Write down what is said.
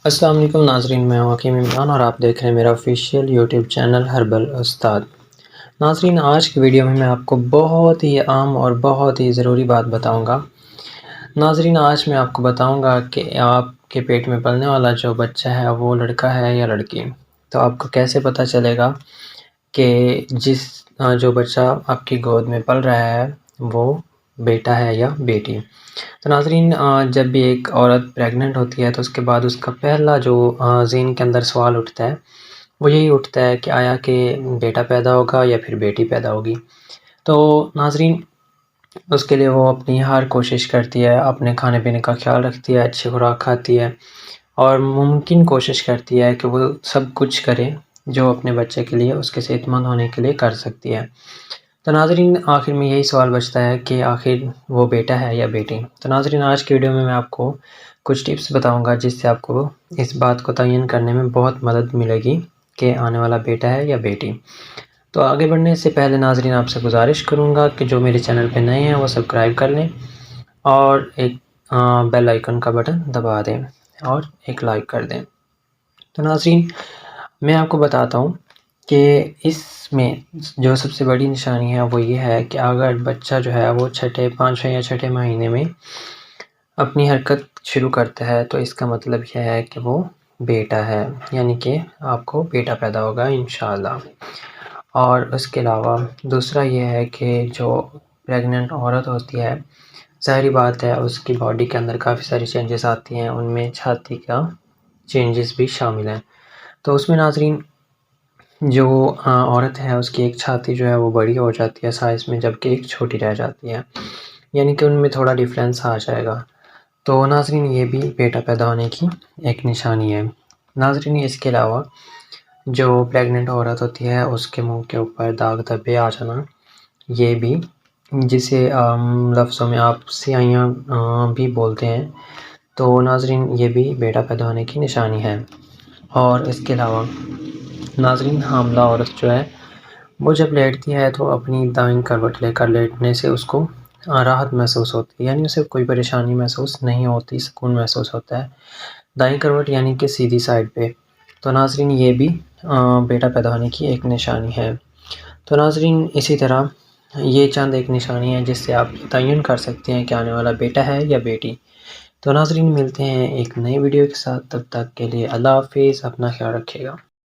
السلام علیکم ناظرین، میں ہوں حکیم عمران اور آپ دیکھ رہے ہیں میرا آفیشیل یوٹیوب چینل ہربل استاد۔ ناظرین، آج کی ویڈیو میں میں آپ کو بہت ہی عام اور بہت ہی ضروری بات بتاؤں گا۔ ناظرین، آج میں آپ کو بتاؤں گا کہ آپ کے پیٹ میں پلنے والا جو بچہ ہے وہ لڑکا ہے یا لڑکی۔ تو آپ کو کیسے پتہ چلے گا کہ جو بچہ آپ کی گود میں پل رہا ہے وہ بیٹا ہے یا بیٹی۔ تو ناظرین، جب بھی ایک عورت پریگننٹ ہوتی ہے تو اس کے بعد اس کا پہلا جو ذہن کے اندر سوال اٹھتا ہے وہ یہی اٹھتا ہے کہ آیا کہ بیٹا پیدا ہوگا یا پھر بیٹی پیدا ہوگی۔ تو ناظرین، اس کے لیے وہ اپنی ہر کوشش کرتی ہے، اپنے کھانے پینے کا خیال رکھتی ہے، اچھی خوراک کھاتی ہے اور ممکن کوشش کرتی ہے کہ وہ سب کچھ کرے جو اپنے بچے کے لیے، اس کے صحت مند ہونے کے لیے کر سکتی ہے۔ تو ناظرین، آخر میں یہی سوال بچتا ہے کہ آخر وہ بیٹا ہے یا بیٹی۔ تو ناظرین، آج کی ویڈیو میں آپ کو کچھ ٹپس بتاؤں گا جس سے آپ کو اس بات کو تعین کرنے میں بہت مدد ملے گی کہ آنے والا بیٹا ہے یا بیٹی۔ تو آگے بڑھنے سے پہلے ناظرین، آپ سے گزارش کروں گا کہ جو میرے چینل پہ نئے ہیں وہ سبسکرائب کر لیں اور ایک بیل آئیکن کا بٹن دبا دیں اور ایک لائک کر دیں۔ تو ناظرین، میں آپ کو بتاتا ہوں کہ اس میں جو سب سے بڑی نشانی ہے وہ یہ ہے کہ اگر بچہ جو ہے وہ پانچویں یا چھٹے مہینے میں اپنی حرکت شروع کرتا ہے تو اس کا مطلب یہ ہے کہ وہ بیٹا ہے، یعنی کہ آپ کو بیٹا پیدا ہوگا انشاءاللہ۔ اور اس کے علاوہ دوسرا یہ ہے کہ جو پریگننٹ عورت ہوتی ہے، ظاہری بات ہے اس کی باڈی کے اندر کافی ساری چینجز آتی ہیں، ان میں چھاتی کا چینجز بھی شامل ہیں۔ تو اس میں ناظرین، جو عورت ہے اس کی ایک چھاتی جو ہے وہ بڑی ہو جاتی ہے سائز میں، جبکہ ایک چھوٹی رہ جاتی ہے، یعنی کہ ان میں تھوڑا ڈیفرنس آ جائے گا۔ تو ناظرین، یہ بھی بیٹا پیدا ہونے کی ایک نشانی ہے۔ ناظرین، اس کے علاوہ جو پریگننٹ عورت ہوتی ہے اس کے منہ کے اوپر داغ دھبے آ جانا، یہ بھی، جسے لفظوں میں آپ سیاہیاں بھی بولتے ہیں، تو ناظرین یہ بھی بیٹا پیدا ہونے کی نشانی ہے۔ اور اس کے علاوہ ناظرین، حاملہ عورت جو ہے وہ جب لیٹتی ہے تو اپنی دائیں کروٹ لے کر لیٹنے سے اس کو راحت محسوس ہوتی ہے، یعنی اسے کوئی پریشانی محسوس نہیں ہوتی، سکون محسوس ہوتا ہے، دائیں کروٹ یعنی کہ سیدھی سائڈ پہ۔ تو ناظرین، یہ بھی بیٹا پیدا ہونے کی ایک نشانی ہے۔ تو ناظرین، اسی طرح یہ چند ایک نشانی ہے جس سے آپ تعین کر سکتے ہیں کہ آنے والا بیٹا ہے یا بیٹی۔ تو ناظرین، ملتے ہیں ایک نئی ویڈیو کے ساتھ، تب تک کے لیے اللہ حافظ، اپنا خیال رکھیے گا۔